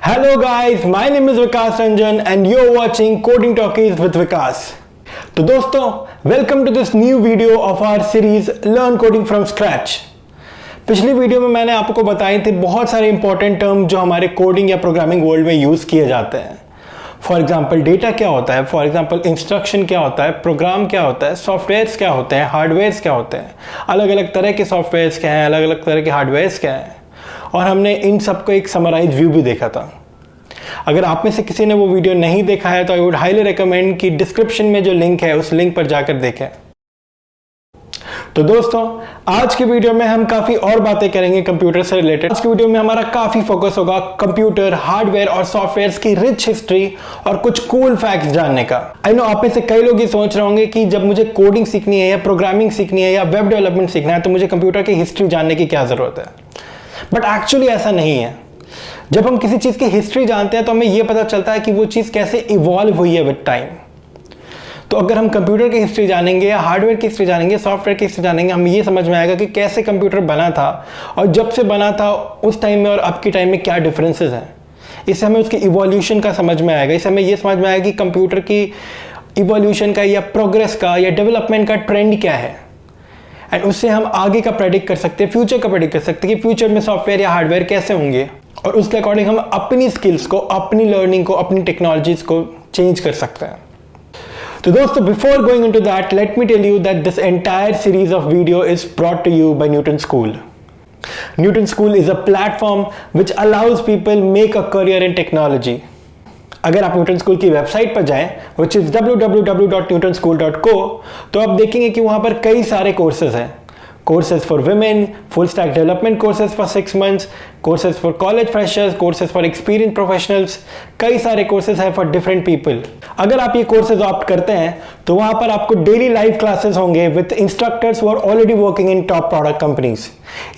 Hello guys, my name is Vikas Ranjan and you're watching Coding Talkies with Vikas. तो दोस्तों, welcome to this new video of our series Learn Coding from Scratch. पिछली video में मैंने आपको बताए थे बहुत सारे इंपॉर्टेंट टर्म जो हमारे कोडिंग या प्रोग्रामिंग वर्ल्ड में यूज़ किए जाते हैं. फॉर एग्जाम्पल डेटा क्या होता है, फॉर एग्जाम्पल इंस्ट्रक्शन क्या होता है, प्रोग्राम क्या होता है, सॉफ्टवेयर्स क्या होते हैं, हार्डवेयर्स क्या होते हैं, अलग अलग तरह के सॉफ्टवेयर्स क्या हैं, अलग अलग तरह के हार्डवेयर्स क्या हैं, और हमने इन सबको एक समराइज व्यू भी देखा था. अगर आप में से किसी ने वो वीडियो नहीं देखा है तो आई वुड हाईली रिकमेंड कि डिस्क्रिप्शन में जो लिंक है उस लिंक पर जाकर देखें. तो दोस्तों, आज के वीडियो में हम काफ़ी और बातें करेंगे कंप्यूटर से रिलेटेड. आज के वीडियो में हमारा काफ़ी फोकस होगा कंप्यूटर, हार्डवेयर और सॉफ्टवेयर्स की रिच हिस्ट्री और कुछ कूल फैक्ट्स जानने का. आई नो आप में से कई लोग ये सोच रहे होंगे कि जब मुझे कोडिंग सीखनी है या प्रोग्रामिंग सीखनी है या वेब डेवलपमेंट सीखना है तो मुझे कंप्यूटर की हिस्ट्री जानने की क्या ज़रूरत है. बट एक्चुअली ऐसा नहीं है. जब हम किसी चीज़ की हिस्ट्री जानते हैं तो हमें यह पता चलता है कि वो चीज़ कैसे इवॉल्व हुई है विद टाइम. तो अगर हम कंप्यूटर की हिस्ट्री जानेंगे या हार्डवेयर की हिस्ट्री जानेंगे, सॉफ्टवेयर की हिस्ट्री जानेंगे, हम ये समझ में आएगा कि कैसे कंप्यूटर बना था और जब से बना था उस टाइम में और अब के टाइम में क्या डिफरेंसेस हैं. इससे हमें उसकी इवोल्यूशन का समझ में आएगा. इससे हमें ये समझ में आएगा कि कंप्यूटर की इवोल्यूशन का या प्रोग्रेस का या डेवलपमेंट का ट्रेंड क्या है. एंड उससे हम आगे का प्रेडिक्ट कर सकते हैं, फ्यूचर का प्रेडिक्ट कर सकते हैं कि फ्यूचर में सॉफ्टवेयर या हार्डवेयर कैसे होंगे, और उसके अकॉर्डिंग हम अपनी स्किल्स को, अपनी लर्निंग को, अपनी टेक्नोलॉजीज को चेंज कर सकते हैं. तो दोस्तों, before going into that, let me tell you that this entire series of video is brought to you by Newton School. Newton School is a platform which allows people make a career in technology. अगर आप Newton school की website पर जाएं, which is www.newtonschool.co, तो आप देखेंगे कि वहां पर कई सारे कोर्सेज हैं. Courses for women, full stack development courses for 6 months, courses for college freshers, courses for experienced professionals, कई सारे courses हैं for different people. अगर आप ये courses ऑप्ट करते हैं तो वहाँ पर आपको daily live classes होंगे with instructors who are already working in top product companies.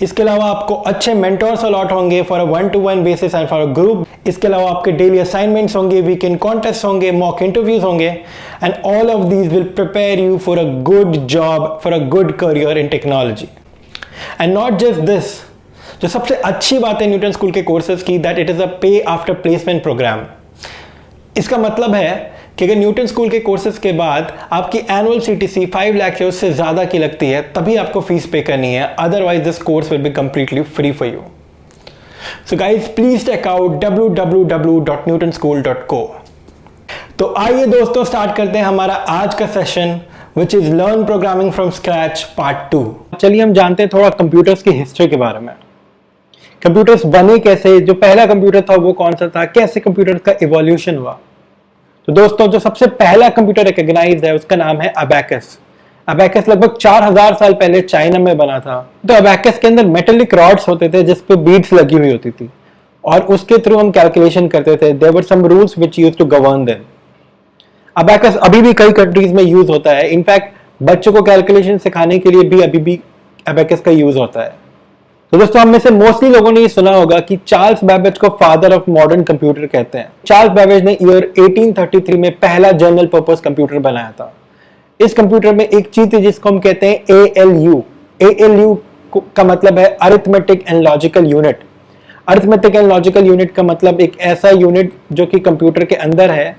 इसके अलावा आपको अच्छे mentors अलॉट होंगे for a one-to-one basis and for a group. इसके अलावा आपके daily assignments होंगे, weekend contests होंगे, mock interviews होंगे, and all of these will prepare you for a good job, for a good career in technology. And not just this, जो सबसे अच्छी बात है न्यूटन स्कूल के कोर्सेज की, दैट इट इज अ पे आफ्टर प्लेसमेंट प्रोग्राम. इसका मतलब है कि अगर न्यूटन स्कूल के कोर्सेज के बाद आपकी एनुअल CTC 5 लाख या उससे ज़्यादा की लगती है तभी आपको फीस पे करनी है. Otherwise this course will be completely free for you. So guys, please check out www.newtonschool.co. तो आइए दोस्तों, स्टार्ट करते हैं हमारा आज का session which is learn programming from scratch part 2. चलिए हम जानते हैं थोड़ा कंप्यूटर्स की हिस्ट्री के बारे में. कंप्यूटर्स बने कैसे, जो पहला कंप्यूटर था वो कौन सा था, कैसे कंप्यूटर्स का इवोल्यूशन हुआ. तो दोस्तों, जो सबसे पहला कंप्यूटर रिकॉग्नाइज्ड है उसका नाम है अबैकस. अबैकस लगभग 4000 साल पहले चाइना में बना था. तो अबैकस के अंदर मेटेलिक रॉड्स होते थे जिस पे बीड्स लगी हुई होती थी और उसके थ्रू हम कैलकुलेशन करते थे. There were some rules which used to govern them. Abacus अभी भी कई कंट्रीज में यूज होता है. इनफैक्ट बच्चों को कैलकुलेशन सिखाने के लिए भी अभी भी अबैकस का यूज होता है. तो दोस्तों, हम में से मोस्टली लोगों ने ये सुना होगा कि चार्ल्स बैबेज को फादर ऑफ मॉडर्न कंप्यूटर कहते हैं. चार्ल्स बैबेज ने ईयर 1833 में पहला जनरल पर्पस कंप्यूटर बनाया था. इस कंप्यूटर में एक चीज थी जिसको हम कहते हैं ALU. ALU का मतलब है arithmetic and logical unit. Arithmetic and logical unit का मतलब एक ऐसा यूनिट जो कि कंप्यूटर के अंदर है,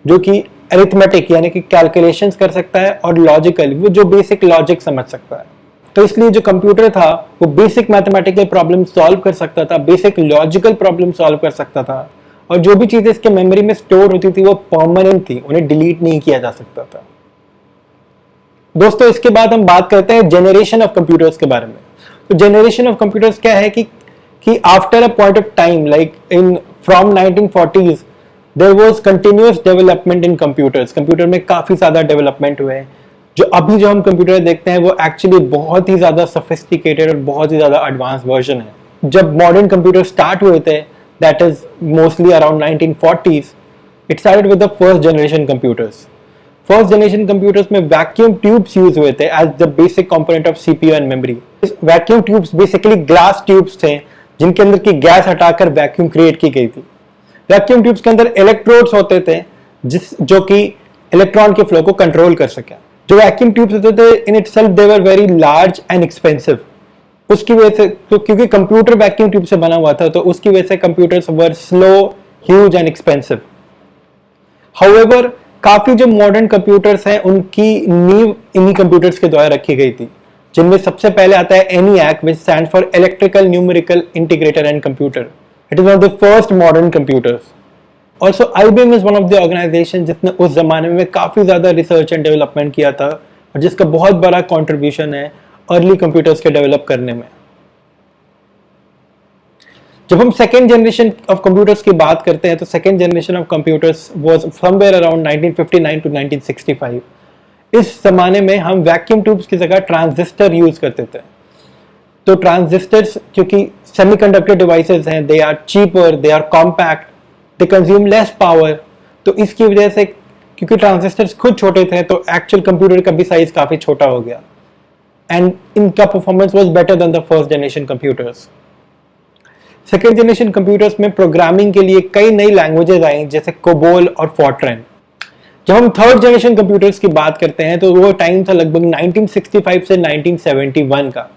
जो कि अरिथमेटिक यानी कि कैलकुलेशंस कर सकता है, और लॉजिकल वो जो बेसिक लॉजिक समझ सकता है. तो इसलिए जो कंप्यूटर था वो बेसिक मैथमेटिकल प्रॉब्लम सॉल्व कर सकता था, बेसिक लॉजिकल प्रॉब्लम सॉल्व कर सकता था, और जो भी चीजें इसके मेमोरी में स्टोर होती थी वो परमानेंट थी, उन्हें डिलीट नहीं किया जा सकता था. दोस्तों, इसके बाद हम बात करते हैं जेनरेशन ऑफ कंप्यूटर्स के बारे में. तो जेनरेशन ऑफ कंप्यूटर्स क्या है कि after a point of time, like in from 1940s, there was continuous development in computers. Computer में काफ़ी ज़्यादा डेवलपमेंट हुए हैं. जो अभी जो हम कंप्यूटर देखते हैं वो एक्चुअली बहुत ही ज़्यादा सोफिस्टिकेटेड और बहुत ही ज़्यादा एडवांस वर्जन है. जब मॉडर्न कंप्यूटर स्टार्ट हुए थे, that is mostly around 1940s, it started with the first generation computers. First generation computers में वैक्यूम ट्यूब्स यूज हुए थे as the basic component of CPU and memory. Vacuum tubes basically glass tubes थे जिनके अंदर की gas हटाकर vacuum create की गई थी. वैक्यूम ट्यूब्स के अंदर इलेक्ट्रोड्स होते थे जो कि इलेक्ट्रॉन के फ्लो को कंट्रोल कर सके. जो वैक्यूम ट्यूब्स होते थे in itself they were very large and expensive. उसकी वजह से, क्योंकि कंप्यूटर वैक्यूम ट्यूब से बना हुआ था, तो उसकी वजह से computers were slow huge and expensive. However काफी जो मॉडर्न कंप्यूटर्स हैं उनकी नींव इन्हीं कंप्यूटर्स के द्वारा रखी गई थी, जिनमें सबसे पहले आता है ENIAC, which stands for Electrical Numerical Integrator and Computer. It is one of the first modern computers. Also, IBM is one of the organizations जिसने उस जमाने में काफी ज्यादा रिसर्च एंड डेवलपमेंट किया था और जिसका बहुत बड़ा कंट्रीब्यूशन है अर्ली कंप्यूटर्स के डेवलप करने में। जब हम सेकेंड जनरेशन ऑफ कंप्यूटर्स की बात करते हैं तो second generation of computers was somewhere around 1959 to 1965। इस जमाने में हम वैक्यूम ट्यूब्स की जगह ट्रांजिस्टर यूज करते थे। तो ट्रांजिस्टर्स क्योंकि सेमीकंडक्टर डिवाइसेस हैं, they are cheaper, they are compact, they consume less power, तो इसकी वजह से क्योंकि ट्रांजिस्टर्स खुद छोटे थे तो एक्चुअल कंप्यूटर का भी साइज काफी छोटा हो गया एंड इनका performance was better than the first generation computers. Second generation computers में प्रोग्रामिंग के लिए कई नई लैंग्वेजेस आई जैसे कोबोल और फॉर्ट्रैन। जब हम थर्ड जनरेशन कंप्यूटर्स की बात करते हैं तो वो टाइम था लगभग 1965 से 1971 का।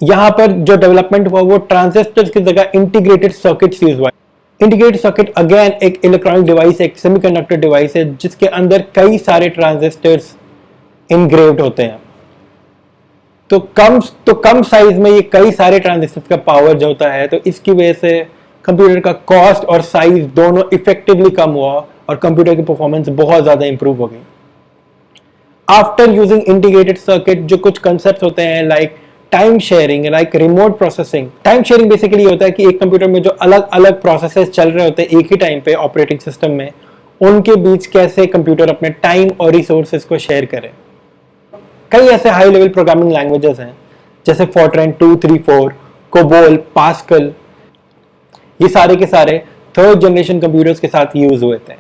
यहां पर जो डेवलपमेंट हुआ वो ट्रांजिस्टर्स की जगह इंटीग्रेटेड सर्किट्स यूज हुआ। इंटीग्रेटेड सर्किट अगेन एक इलेक्ट्रॉनिक डिवाइस, एक सेमीकंडक्टर डिवाइस है जिसके अंदर कई सारे ट्रांजिस्टर्स इनग्रेव्ड होते हैं। तो कम साइज में ये कई सारे ट्रांजिस्टर्स का पावर जो होता है, तो इसकी वजह से कंप्यूटर का कॉस्ट और साइज दोनों इफेक्टिवली कम हुआ और कंप्यूटर की परफॉर्मेंस बहुत ज्यादा इंप्रूव हो गई। आफ्टर यूजिंग इंटीग्रेटेड सर्किट जो कुछ कंसेप्ट होते हैं like time sharing, like remote processing. Time sharing basically होता है कि एक कंप्यूटर में जो अलग अलग प्रोसेसेस चल रहे होते हैं एक ही टाइम पे ऑपरेटिंग सिस्टम में, उनके बीच कैसे कंप्यूटर अपने टाइम और रिसोर्सेज को शेयर करे। कई ऐसे हाई लेवल प्रोग्रामिंग लैंग्वेजेस हैं जैसे फॉर्ट्रैन 234, कोबोल, पास्कल, ये सारे के सारे थर्ड जनरेशन कंप्यूटर्स के साथ यूज हुए थे।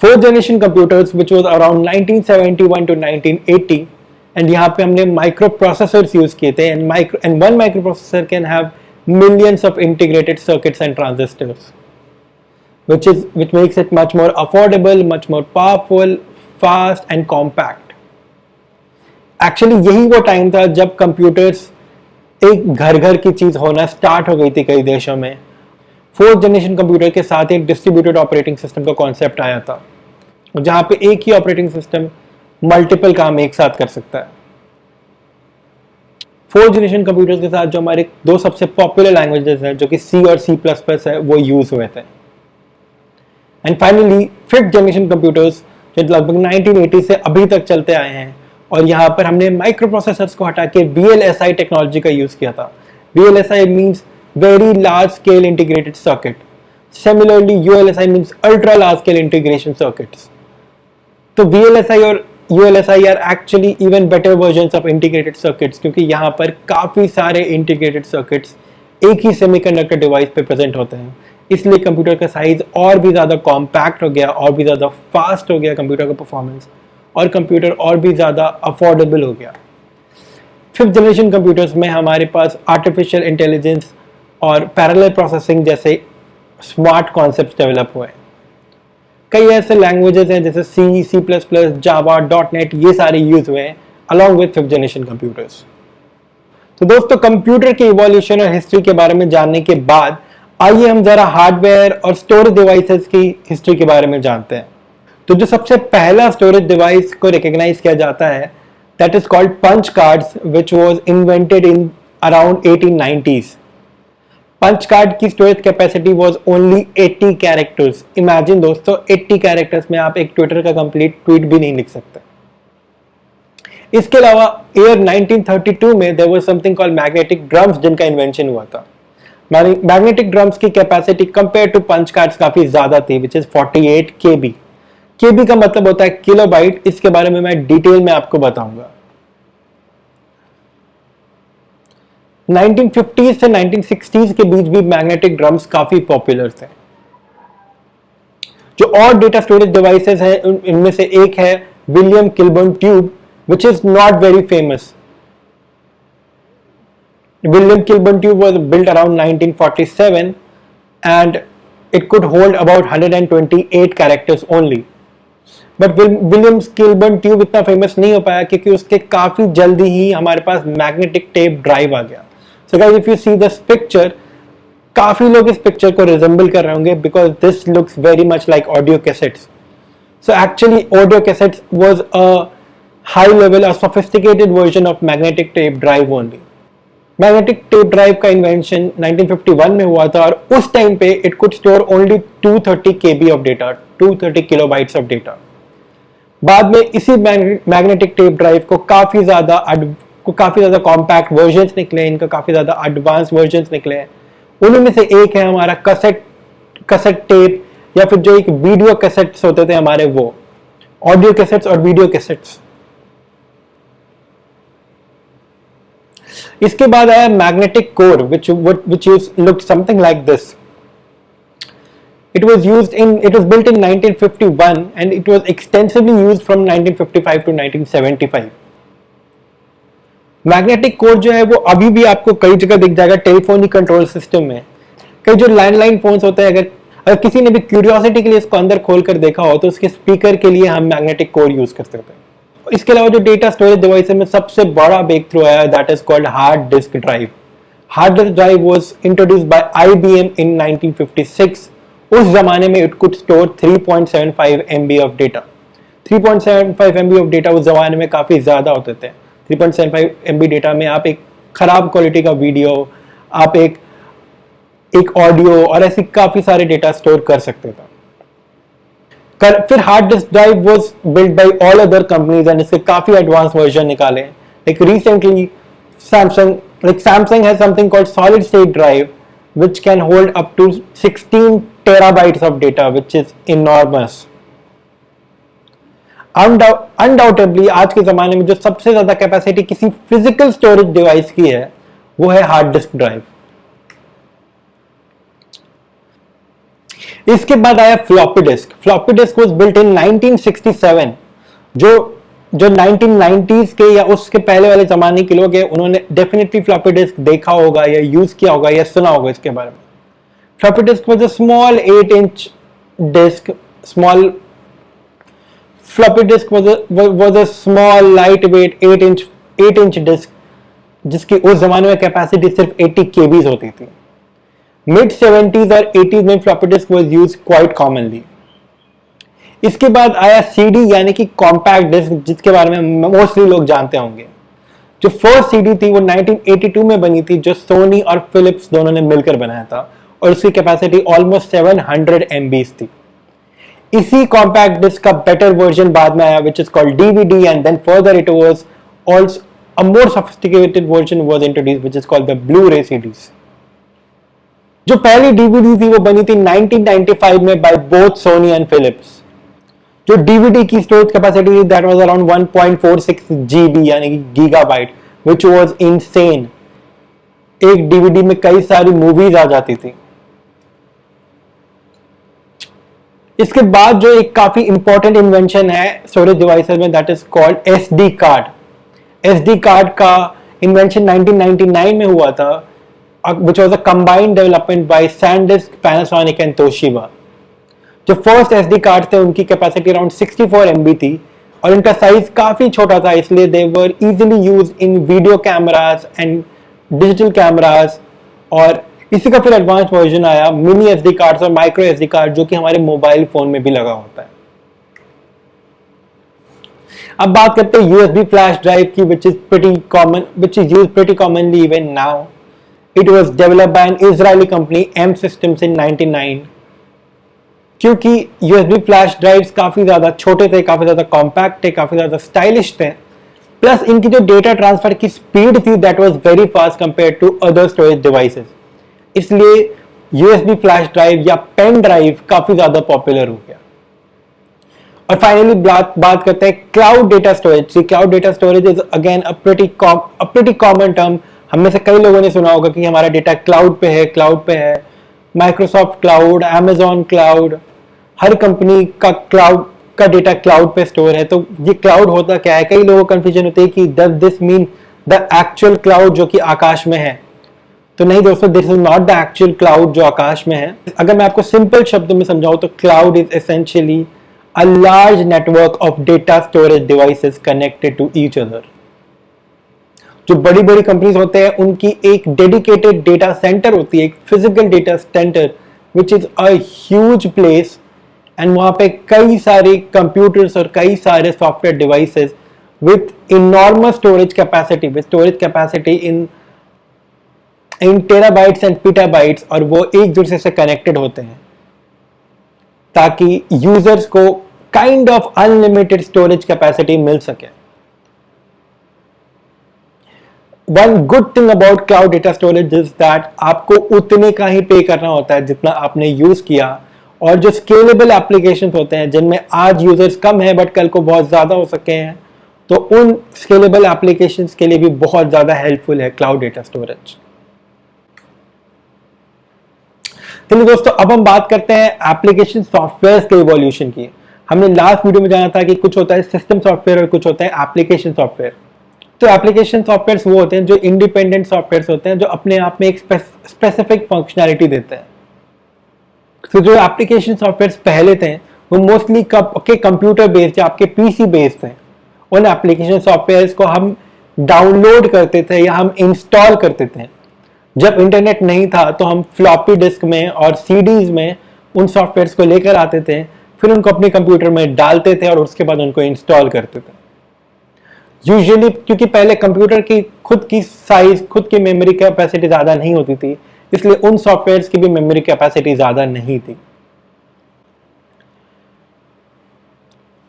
Fourth generation computers which was around 1971 to 1980 and यहाँ पे हमने माइक्रो प्रोसेसर्स यूज किए थे and one microprocessor can have millions of integrated circuits and transistors which makes it much more affordable, much more powerful, fast and compact. Actually यही वो time था जब computers एक घर घर की चीज होना स्टार्ट हो गई थी कई देशों में। फोर्थ जनरेशन कंप्यूटर के साथ एक डिस्ट्रीब्यूटेड ऑपरेटिंग सिस्टम का कॉन्सेप्ट आया था जहां पे एक ही ऑपरेटिंग सिस्टम मल्टीपल काम एक साथ कर सकता है। फोर्थ जनरेशन कंप्यूटर्स के साथ जो हमारे दो सबसे पॉपुलर लैंग्वेजेस हैं जो कि C और C++ है वो यूज हुए थे। And finally fifth generation computers जो लगभग 1980 से अभी तक चलते आए हैं और यहाँ पर हमने माइक्रो प्रोसेसर्स को हटा के VLSI टेक्नोलॉजी का यूज किया था। VLSI means very large scale integrated circuit. Similarly ULSI means ultra large scale integration circuits. तो VLSI और ULSI are actually even better versions of integrated circuits क्योंकि यहाँ पर काफी सारे इंटीग्रेटेड सर्किट्स एक ही सेमीकंडक्टर डिवाइस पे प्रेजेंट होते हैं, इसलिए कंप्यूटर का साइज और भी ज़्यादा कॉम्पैक्ट हो गया और भी ज़्यादा फास्ट हो गया कंप्यूटर का परफॉर्मेंस और कंप्यूटर और भी ज़्यादा अफोर्डेबल हो गया। फिफ्थ जनरेशन कंप्यूटर्स में हमारे पास आर्टिफिशियल इंटेलिजेंस और पैरेलल प्रोसेसिंग जैसे स्मार्ट कॉन्सेप्ट्स डेवलप हुए। कई ऐसे लैंग्वेजेस हैं जैसे C, C++, जावा, .NET, ये सारे यूज हुए हैं along with fifth generation computers. तो दोस्तों कंप्यूटर के इवोल्यूशन और हिस्ट्री के बारे में जानने के बाद आइए हम जरा हार्डवेयर और स्टोरेज डिवाइसेस की हिस्ट्री के बारे में जानते हैं। तो जो सबसे पहला स्टोरेज डिवाइस को रिकॉग्नाइज किया जाता है that is called punch cards which was invented in around 1890s। Punch card की storage capacity was only 80 characters. Imagine दोस्तों 80 कैरेक्टर्स में आप एक ट्विटर का कंप्लीट ट्वीट भी नहीं लिख सकते। इसके अलावा ईयर 1932 में there was something called magnetic drums जिनका इन्वेंशन हुआ था। मैग्नेटिक ड्रम्स की capacity compare to punch cards काफी ज्यादा थी विच इज 48 KB। KB का मतलब होता है किलोबाइट, इसके बारे में मैं डिटेल में आपको बताऊंगा। 1950s से 1960s के बीच भी मैग्नेटिक ड्रम्स काफी पॉपुलर थे। जो और डेटा स्टोरेज डिवाइसेस हैं इनमें से एक है William Kilburn tube which is not very famous. William Kilburn tube was built around 1947 and it could hold about 128 characters only. But William Kilburn tube इतना famous नहीं हो पाया क्योंकि उसके काफी जल्दी ही हमारे पास magnetic tape drive आ गया। So guys, if you see this picture, काफी लोग इस पिक्चर को रिजेंबल कर रहे होंगे because this looks very much like audio cassettes. So actually audio cassettes was a high level, a sophisticated version of magnetic tape drive only. Magnetic tape drive का invention 1951 में हुआ था और उस टाइम पे it could store only 230 KB of data, 230 kilobytes of data. बाद में इसी magnetic tape drive को काफ़ी ज़्यादा compact versions निकले, इनका काफ़ी ज़्यादा advanced versions निकले. उनमें से एक है हमारा cassette tape या फिर जो एक वीडियो कैसेट्स होते थे हमारे, वो ऑडियो कैसेट्स और वीडियो कैसेट्स. इसके बाद आया magnetic core which looked something like this. It was built in 1951 and it was extensively used from 1955 to 1975. Magnetic core जो है वो अभी भी आपको कई जगह दिख जाएगा टेलीफोन कंट्रोल सिस्टम में. कई जो लैंडलाइन फोन्स होते हैं, अगर किसी ने भी क्यूरियोसिटी के लिए इसको अंदर खोल कर देखा हो तो उसके स्पीकर के लिए हम मैग्नेटिक कोर यूज कर सकते हैं. इसके अलावा जो डेटा स्टोरेज डिवाइस में सबसे बड़ा ब्रेक थ्रू आया, that is called hard disk drive. Hard disk drive was introduced by IBM इन 1956. उस जमाने में it could store 3.75 MB of data. 3.75 MB of data उस जमाने में काफी ज्यादा होते थे. 3.75 MB डेटा में आप एक खराब क्वालिटी का वीडियो, आप एक ऑडियो और ऐसी काफी सारे डेटा स्टोर कर सकते थे. फिर hard disk drive was built by all other companies and इसके काफी एडवांस वर्जन निकाले. Like recently Samsung has something called solid state drive which can hold up to 16 terabytes of data which is enormous. Undoubtedly आज के जमाने में जो सबसे ज्यादा कैपेसिटी किसी फिजिकल स्टोरेज डिवाइस की है वो है हार्ड डिस्क ड्राइव. इसके बाद आया floppy disk. Floppy disk was built in 1967. जो 1990s के या उसके पहले वाले जमाने के लोग हैं उन्होंने डेफिनेटली फ्लॉपी डिस्क देखा होगा या यूज किया होगा या सुना होगा इसके बारे में. Floppy disk was a small 8-inch disk. Floppy disk was a small lightweight 8-inch disk जिसकी उस जमाने में कैपेसिटी सिर्फ 80 KB होती थी. मिड 70s और 80s में floppy disk was used quite commonly. इसके बाद आया CD यानी कि कॉम्पैक्ट डिस्क जिसके बारे में मोस्टली लोग जानते होंगे. जो फर्स्ट CD थी वो 1982 में बनी थी जो सोनी और फिलिप्स दोनों ने मिलकर बनाया था और उसकी कैपेसिटी ऑलमोस्ट 700 MB थी. इसी कॉम्पैक्ट डिस्क का बेटर वर्जन बाद में आया which is called DVD and then further it was also a more sophisticated version was introduced which is called the Blu-ray CDs. जो पहली DVD थी वो बनी थी 1995 में by both Sony and Philips. जो DVD की स्टोरेज कैपेसिटी थी that was around 1.46 GB यानी कि गीगाबाइट which was insane. एक DVD में कई सारी मूवीज आ जाती थी. इसके बाद जो एक काफी इंपॉर्टेंट इन्वेंशन है स्टोरेज डिवाइसेस में that is called SD card. SD card का इन्वेंशन 1999 में हुआ था which was a combined development by SanDisk, Panasonic and Toshiba. जो फर्स्ट SD कार्ड थे उनकी कैपेसिटी अराउंड 64 MB थी और इनका साइज काफी छोटा था इसलिए they were easily used in video cameras and digital cameras. और इसी का फिर एडवांस वर्जन आया मिनी SD कार्ड और माइक्रो SD कार्ड जो कि हमारे मोबाइल फोन में भी लगा होता है. अब बात करते हैं USB फ्लैश ड्राइव की which is used pretty commonly even now. It was developed by an Israeli company M Systems in 1999. क्योंकि USB फ्लैश ड्राइव्स काफी ज्यादा छोटे थे, काफी ज्यादा कॉम्पैक्ट थे, काफी ज्यादा स्टाइलिश थे, प्लस इनकी जो डेटा ट्रांसफर की स्पीड थी that was very fast compared to other storage devices. इसलिए USB फ्लैश ड्राइव या पेन ड्राइव काफी ज्यादा पॉपुलर हो गया. और फाइनली बात करते हैं cloud data storage. Cloud data storage is again a pretty common term. हम में से कई लोगों ने सुना होगा कि हमारा डेटा क्लाउड पे है. माइक्रोसॉफ्ट क्लाउड, Amazon क्लाउड, हर कंपनी का क्लाउड का डेटा क्लाउड पे स्टोर है. तो ये क्लाउड होता क्या है? कई लोगों को कंफ्यूजन होती है कि does this mean the actual cloud जो कि आकाश में है? तो नहीं दोस्तों, this is not the actual cloud जो आकाश में है. अगर मैं आपको सिंपल शब्दों में समझाऊं तो cloud is essentially a large network of data storage devices connected to each other. जो बड़ी बड़ी कंपनीज होते हैं उनकी एक डेडिकेटेड डेटा सेंटर होती है, एक physical data centre which is a huge place, and वहां पे कई सारे कंप्यूटर्स और कई सारे software devices with enormous storage capacity in terabytes and petabytes, और वो एक दूसरे से कनेक्टेड होते हैं ताकि यूजर्स को kind of unlimited storage capacity मिल सके। One good thing about cloud data storage is that आपको उतने का ही पे करना होता है जितना आपने यूज किया, और जो स्केलेबल एप्लीकेशंस होते हैं जिनमें आज यूजर्स कम है बट कल को बहुत ज्यादा हो सके हैं, तो उन स्केलेबल एप्लीकेशंस के लिए भी बहुत ज्यादा हेल्पफुल है क्लाउड डेटा स्टोरेज। चलिए दोस्तों, अब हम बात करते हैं एप्लीकेशन सॉफ्टवेयर के इवोल्यूशन की। हमने लास्ट वीडियो में जाना था कि कुछ होता है सिस्टम सॉफ्टवेयर और कुछ होता है एप्लीकेशन सॉफ्टवेयर। तो एप्लीकेशन सॉफ्टवेयर वो होते हैं जो इंडिपेंडेंट सॉफ्टवेयर होते हैं, जो अपने आप में एक स्पेसिफिक फंक्शनैलिटी देते हैं। तो जो एप्लीकेशन सॉफ्टवेयर पहले थे वो मोस्टली के कंप्यूटर बेस्ड या आपके पीसी बेस्ड थे। उन एप्लीकेशन सॉफ्टवेयर को हम डाउनलोड करते थे या हम इंस्टॉल करते थे। जब इंटरनेट नहीं था तो हम फ्लॉपी डिस्क में और सीडीज में उन सॉफ्टवेयर को लेकर आते थे, फिर उनको अपने कंप्यूटर में डालते थे और उसके बाद उनको इंस्टॉल करते थे। यूजुअली क्योंकि पहले कंप्यूटर की खुद की साइज, खुद की मेमोरी कैपेसिटी ज्यादा नहीं होती थी, इसलिए उन सॉफ्टवेयर्स की भी मेमोरी कैपेसिटी ज्यादा नहीं थी।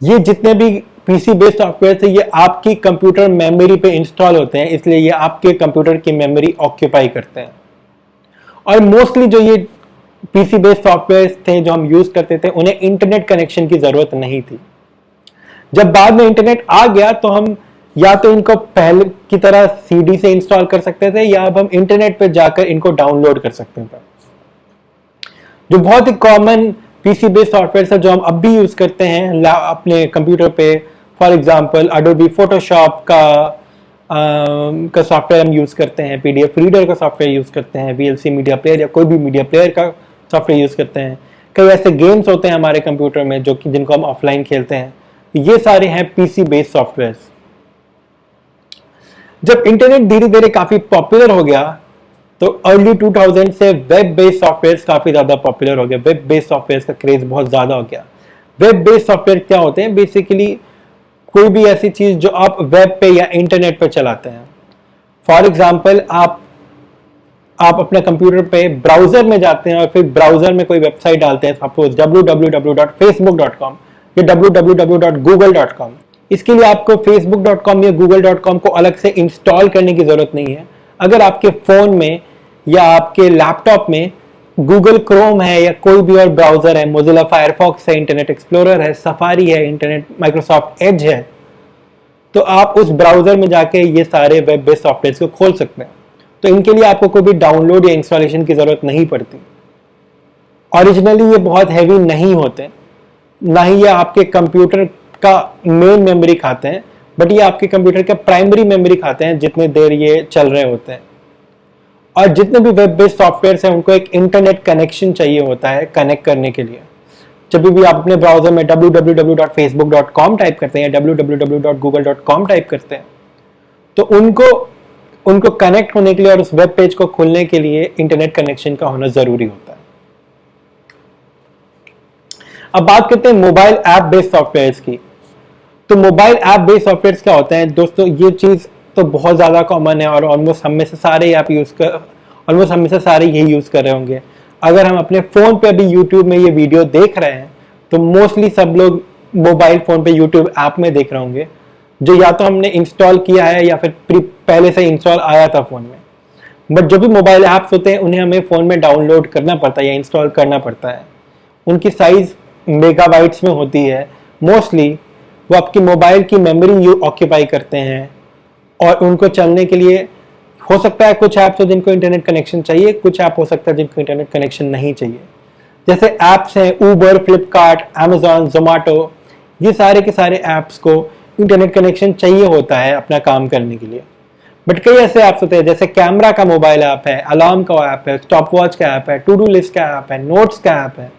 ये जितने भी पीसी बेस्ड सॉफ्टवेयर थे ये आपकी कंप्यूटर मेमोरी पे इंस्टॉल होते हैं, इसलिए ये आपके कंप्यूटर की मेमोरी ऑक्यूपाई करते हैं। और मोस्टली जो ये पीसी बेस्ड सॉफ्टवेयर थे जो हम यूज करते थे, उन्हें इंटरनेट कनेक्शन की जरूरत नहीं थी। जब बाद में इंटरनेट आ गया तो हम या तो इनको पहले की तरह सीडी से इंस्टॉल कर सकते थे, या अब हम इंटरनेट पे जाकर इनको डाउनलोड कर सकते थे। जो बहुत ही कॉमन पीसी बेस्ड सॉफ्टवेयर है जो हम अब भी यूज करते हैं अपने कंप्यूटर पे, फॉर एग्जांपल एडोबी फोटोशॉप का सॉफ्टवेयर हम यूज करते हैं, पीडीएफ रीडर का सॉफ्टवेयर यूज करते हैं, वीएलसी मीडिया प्लेयर या कोई भी मीडिया प्लेयर का सॉफ्टवेयर यूज करते हैं। कई ऐसे गेम्स होते हैं हमारे कंप्यूटर में जो कि जिनको हम ऑफलाइन खेलते हैं। ये सारे हैं पीसी बेस्ड सॉफ्टवेयर। जब इंटरनेट धीरे धीरे काफी पॉपुलर हो गया तो अर्ली 2000 से वेब बेस्ड सॉफ्टवेयर काफी ज्यादा पॉपुलर हो गया। वेब बेस्ड सॉफ्टवेयर का क्रेज बहुत ज्यादा हो गया। वेब बेस्ड सॉफ्टवेयर क्या होते हैं? बेसिकली कोई भी ऐसी चीज जो आप वेब पे या इंटरनेट पे चलाते हैं। फॉर एग्जाम्पल आप अपने कंप्यूटर पे ब्राउजर में जाते हैं और फिर ब्राउजर में कोई वेबसाइट डालते हैं, सपोज www.facebook.com या www.google.com। इसके लिए आपको facebook.com या google.com को अलग से इंस्टॉल करने की जरूरत नहीं है। अगर आपके फोन में या आपके लैपटॉप में गूगल क्रोम है या कोई भी और ब्राउजर है, मोजिला फायरफॉक्स है, इंटरनेट एक्सप्लोरर है, सफारी है, इंटरनेट माइक्रोसॉफ्ट एज है, तो आप उस ब्राउजर में जाके ये सारे वेब बेस्ड सॉफ्टवेयर को खोल सकते हैं। तो इनके लिए आपको कोई भी डाउनलोड या इंस्टॉलेशन की जरूरत नहीं पड़ती। ओरिजिनली ये बहुत हैवी नहीं होते, ना ही ये आपके कंप्यूटर का मेन मेमोरी खाते हैं, बट ये आपके कंप्यूटर का प्राइमरी मेमोरी खाते हैं जितने देर ये चल रहे होते हैं। और जितने भी वेब बेस्ड सॉफ्टवेयर हैं उनको एक इंटरनेट कनेक्शन चाहिए होता है कनेक्ट करने के लिए। जब भी आप अपने ब्राउजर में www.facebook.com टाइप करते हैं या www.google.com टाइप करते हैं, तो उनको कनेक्ट होने के लिए और उस वेब पेज को खोलने के लिए इंटरनेट कनेक्शन का होना जरूरी होता है। अब बात करते हैं मोबाइल ऐप बेस्ड सॉफ्टवेयर की। तो मोबाइल ऐप बेस्ड सॉफ्टवेयर क्या होते हैं दोस्तों? ये चीज तो बहुत ज्यादा कॉमन है और ऑलमोस्ट हम में से सारे यही यूज कर रहे होंगे। अगर हम अपने फोन पे अभी यूट्यूब में ये वीडियो देख रहे हैं तो मोस्टली सब लोग मोबाइल फोन पे यूट्यूब ऐप में देख रहे होंगे, जो या तो हमने इंस्टॉल किया है या फिर पहले से इंस्टॉल आया था फोन में। बट जो भी मोबाइल ऐप्स होते हैं उन्हें हमें फोन में डाउनलोड करना पड़ता है या इंस्टॉल करना पड़ता है। उनकी साइज मेगाबाइट्स में होती है। मोस्टली वो आपकी मोबाइल की मेमोरी ऑक्यूपाई करते हैं और उनको चलने के लिए हो सकता है कुछ ऐप्स हो जिनको इंटरनेट कनेक्शन चाहिए, कुछ ऐप हो सकता है जिनको इंटरनेट कनेक्शन नहीं चाहिए। जैसे ऐप्स हैं ऊबर, फ्लिपकार्ट, अमेजॉन, जोमेटो, ये सारे के सारे ऐप्स को इंटरनेट कनेक्शन चाहिए होता है अपना काम करने के लिए। बट कई ऐसे ऐप्स होते हैं जैसे कैमरा का मोबाइल ऐप है, अलार्म का ऐप है, स्टॉप वॉच का ऐप है, टू डू लिस्ट का ऐप है, नोट्स का ऐप है,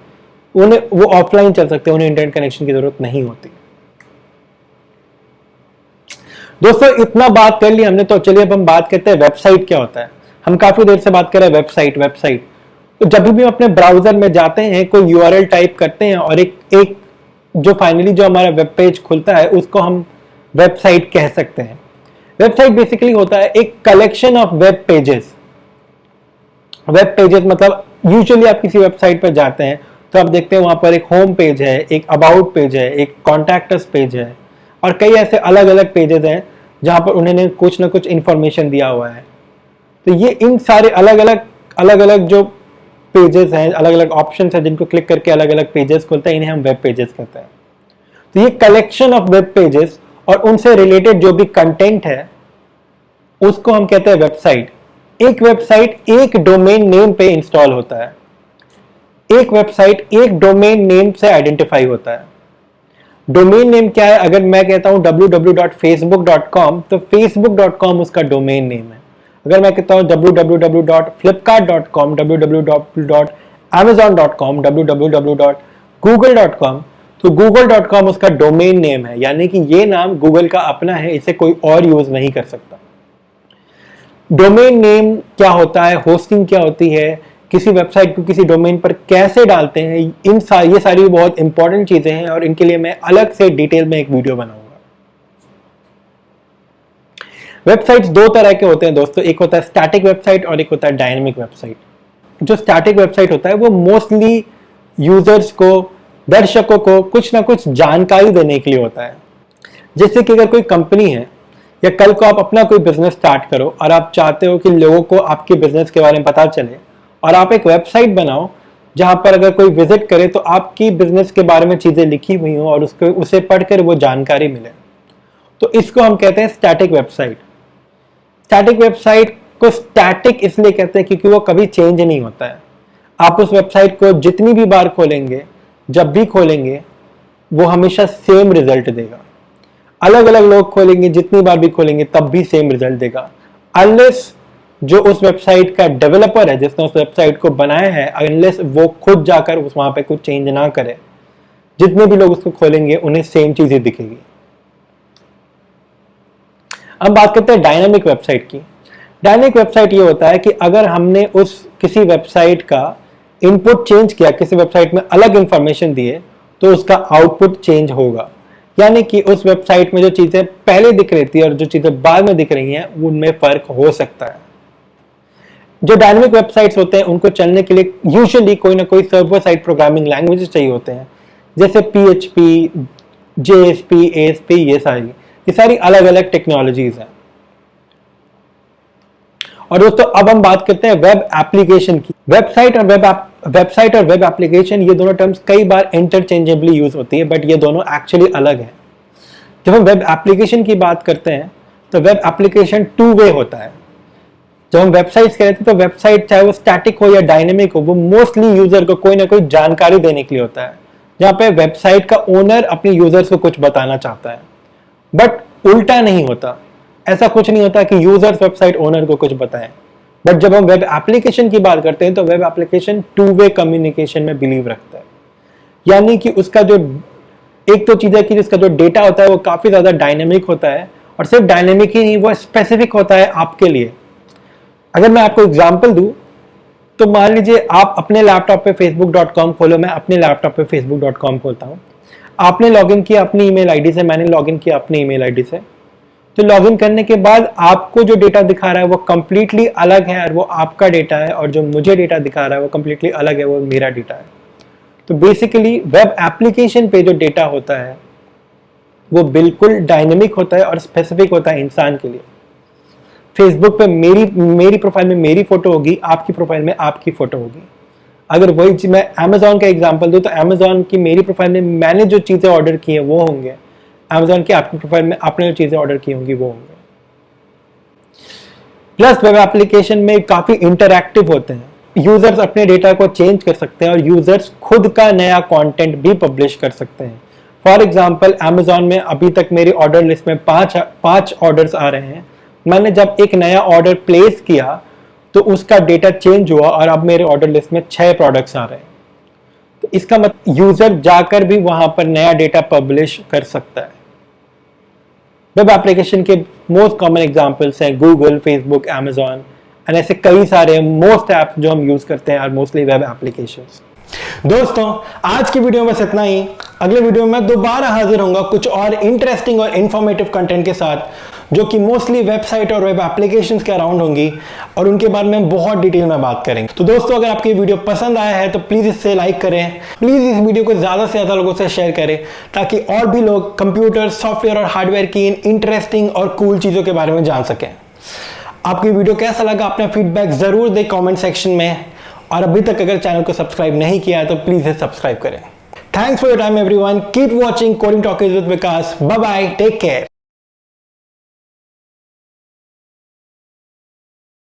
उन्हें वो ऑफलाइन चल सकते हैं, उन्हें इंटरनेट कनेक्शन की जरूरत नहीं होती। दोस्तों इतना बात कर ली हमने, तो चलिए अब हम बात करते हैं वेबसाइट क्या होता है। हम काफी देर से बात कर रहे हैं वेबसाइट वेबसाइट। तो जब भी हम अपने ब्राउजर में जाते हैं, कोई यूआरएल टाइप करते हैं और एक जो फाइनली जो हमारा वेब पेज खुलता है उसको हम वेबसाइट कह सकते हैं। वेबसाइट बेसिकली होता है एक collection of web pages. Web pages मतलब यूजुअली आप किसी वेबसाइट पर जाते हैं तो आप देखते हैं वहां पर एक होम पेज है, एक अबाउट पेज है, एक कॉन्टैक्ट पेज है और कई ऐसे अलग अलग पेजेस हैं जहां पर उन्होंने कुछ ना कुछ इंफॉर्मेशन दिया हुआ है। तो ये इन सारे अलग अलग जो पेजेस हैं, अलग अलग ऑप्शन है जिनको क्लिक करके अलग अलग पेजेस खुलते हैं, इन्हें हम वेब पेजेस कहते हैं। तो ये कलेक्शन ऑफ वेब पेजेस और उनसे रिलेटेड जो भी कंटेंट है उसको हम कहते हैं वेबसाइट। एक वेबसाइट एक डोमेन नेम पे इंस्टॉल होता है। एक वेबसाइट एक डोमेन नेम से आइडेंटिफाई होता है। डोमेन नेम क्या है? अगर मैं कहता हूं www.facebook.com तो facebook.com उसका डोमेन नेम है। अगर मैं कहता हूं www.flipkart.com, www.amazon.com, www.google.com तो google.com उसका डोमेन नेम है, यानी कि ये नाम गूगल का अपना है, इसे कोई और यूज नहीं कर सकता। डोमेन नेम क्या होता है, होस्टिंग क्या होती है, किसी वेबसाइट को किसी डोमेन पर कैसे डालते हैं, ये सारी बहुत इंपॉर्टेंट चीजें हैं और इनके लिए मैं अलग से डिटेल में एक वीडियो बनाऊंगा। वेबसाइट्स दो तरह के होते हैं दोस्तों, एक होता है स्टैटिक वेबसाइट और एक होता है डायनेमिक वेबसाइट। जो स्टैटिक वेबसाइट होता है वो मोस्टली यूजर्स को, दर्शकों को कुछ ना कुछ जानकारी देने के लिए होता है। जैसे कि अगर कोई कंपनी है या कल को आप अपना कोई बिजनेस स्टार्ट करो और आप चाहते हो कि लोगों को आपके बिजनेस के बारे में पता चले और आप एक वेबसाइट बनाओ जहां पर अगर कोई विजिट करे तो आपकी बिजनेस के बारे में चीजें लिखी हुई हो और उसे पढ़कर वो जानकारी मिले, तो इसको हम कहते हैं स्टैटिक वेबसाइट। स्टैटिक वेबसाइट को स्टैटिक इसलिए कहते हैं क्योंकि वो कभी चेंज नहीं होता है। आप उस वेबसाइट को जितनी भी बार खोलेंगे, जब भी खोलेंगे, वो हमेशा सेम रिजल्ट देगा। अलग अलग लोग खोलेंगे, जितनी बार भी खोलेंगे तब भी सेम रिजल्ट देगा, अनलेस जो उस वेबसाइट का डेवलपर है जिसने उस वेबसाइट को बनाया है, अनलेस वो खुद जाकर उस वहां पे कुछ चेंज ना करे, जितने भी लोग उसको खोलेंगे उन्हें सेम चीजें दिखेगी। अब बात करते हैं डायनामिक वेबसाइट की। डायनामिक वेबसाइट ये होता है कि अगर हमने उस किसी वेबसाइट का इनपुट चेंज किया, किसी वेबसाइट में अलग इंफॉर्मेशन दिए, तो उसका आउटपुट चेंज होगा। यानी कि उस वेबसाइट में जो चीजें पहले दिख रही थी और जो चीजें बाद में दिख रही हैं उनमें फर्क हो सकता है। जो डायनामिक वेबसाइट्स होते हैं उनको चलने के लिए यूजुअली कोई ना कोई सर्वर साइड प्रोग्रामिंग लैंग्वेजेस चाहिए होते हैं, जैसे PHP, JSP, ASP, ये सारी अलग अलग टेक्नोलॉजीज हैं। और दोस्तों अब हम बात करते हैं वेब एप्लीकेशन की। वेबसाइट और वेब एप्लीकेशन ये दोनों टर्म्स कई बार इंटरचेंजेबली यूज होती है, बट ये दोनों एक्चुअली अलग है। जब हम वेब एप्लीकेशन की बात करते हैं तो वेब एप्लीकेशन टू वे होता है। जब हम वेबसाइट्स कहते हैं तो वेबसाइट चाहे वो स्टैटिक हो या डायनेमिक हो, वो मोस्टली यूजर को कोई ना कोई जानकारी देने के लिए होता है, जहां पे वेबसाइट का ओनर अपने यूजर्स को कुछ बताना चाहता है। बट उल्टा नहीं होता, ऐसा कुछ नहीं होता कि यूजर्स वेबसाइट ओनर को कुछ बताएं। बट जब हम वेब एप्लीकेशन की बात करते हैं तो web application two way communication में बिलीव रखता है, यानी कि उसका जो एक तो चीज है कि जिसका जो डेटा होता है वो काफी ज्यादा डायनेमिक होता है, और सिर्फ डायनेमिक ही नहीं, वो स्पेसिफिक होता है आपके लिए। अगर मैं आपको एग्जांपल दूं तो मान लीजिए आप अपने लैपटॉप पे facebook.com खोलो, मैं अपने लैपटॉप पे facebook.com खोलता हूं। आपने लॉगिन किया अपनी ईमेल आईडी से, मैंने लॉगिन किया अपनी ईमेल आईडी से। तो लॉगिन करने के बाद आपको जो डेटा दिखा रहा है वो कंप्लीटली अलग है और वो आपका डेटा है, और जो मुझे डेटा दिखा रहा है वो कंप्लीटली अलग है, वो मेरा डेटा है। तो बेसिकली वेब एप्लीकेशन पे जो डेटा होता है वो बिल्कुल डायनेमिक होता है और स्पेसिफिक होता है इंसान के लिए। फेसबुक पे मेरी प्रोफाइल में मेरी फोटो होगी, आपकी प्रोफाइल में आपकी फोटो होगी। अगर वही मैं अमेजोन का एग्जांपल दूं तो अमेजोन की मेरी प्रोफाइल में मैंने जो चीजें ऑर्डर की है वो होंगे, अमेजोन की आपकी प्रोफाइल में आपने जो चीजें ऑर्डर की होंगी वो होंगे। प्लस वेब एप्लीकेशन में काफी इंटरैक्टिव होते हैं, यूजर्स अपने डेटा को चेंज कर सकते हैं और यूजर्स खुद का नया कंटेंट भी पब्लिश कर सकते हैं। फॉर एग्जांपल अमेजोन में अभी तक मेरी ऑर्डर लिस्ट में पांच ऑर्डर्स आ रहे हैं। मैंने जब एक नया ऑर्डर प्लेस किया तो उसका डेटा चेंज हुआ और अब मेरे ऑर्डर लिस्ट में 6 प्रोडक्ट्स आ रहे हैं। तो इसका मतलब यूजर जाकर भी वहां पर नया डेटा पब्लिश कर सकता है। वेब एप्लीकेशन के मोस्ट कॉमन एग्जांपल्स हैं गूगल, फेसबुक, अमेजॉन एंड ऐसे कई सारे मोस्ट ऐप्स जो हम यूज करते हैं आर मोस्टली वेब एप्लीकेशंस। दोस्तों आज की वीडियो में बस इतना ही। अगले वीडियो में मैं दोबारा हाजिर होऊंगा कुछ और इंटरेस्टिंग और इंफॉर्मेटिव कंटेंट के साथ जो कि मोस्टली वेबसाइट और वेब एप्लीकेशंस के अराउंड होंगी और उनके बारे में बहुत डिटेल में बात करेंगे। तो दोस्तों अगर आपको ये वीडियो पसंद आया है तो प्लीज इसे लाइक करें, प्लीज इस वीडियो को ज्यादा से ज्यादा लोगों से शेयर करें ताकि और भी लोग कंप्यूटर, सॉफ्टवेयर और हार्डवेयर की इन इंटरेस्टिंग और कूल चीजों के बारे में जान सकें। आपको वीडियो कैसा लगा अपना फीडबैक जरूर दें कमेंट सेक्शन में, और अभी तक अगर चैनल को सब्सक्राइब नहीं किया है तो प्लीज सब्सक्राइब करें। Thanks for your time everyone, keep watching coding talkies with Vikas. Bye bye, take care.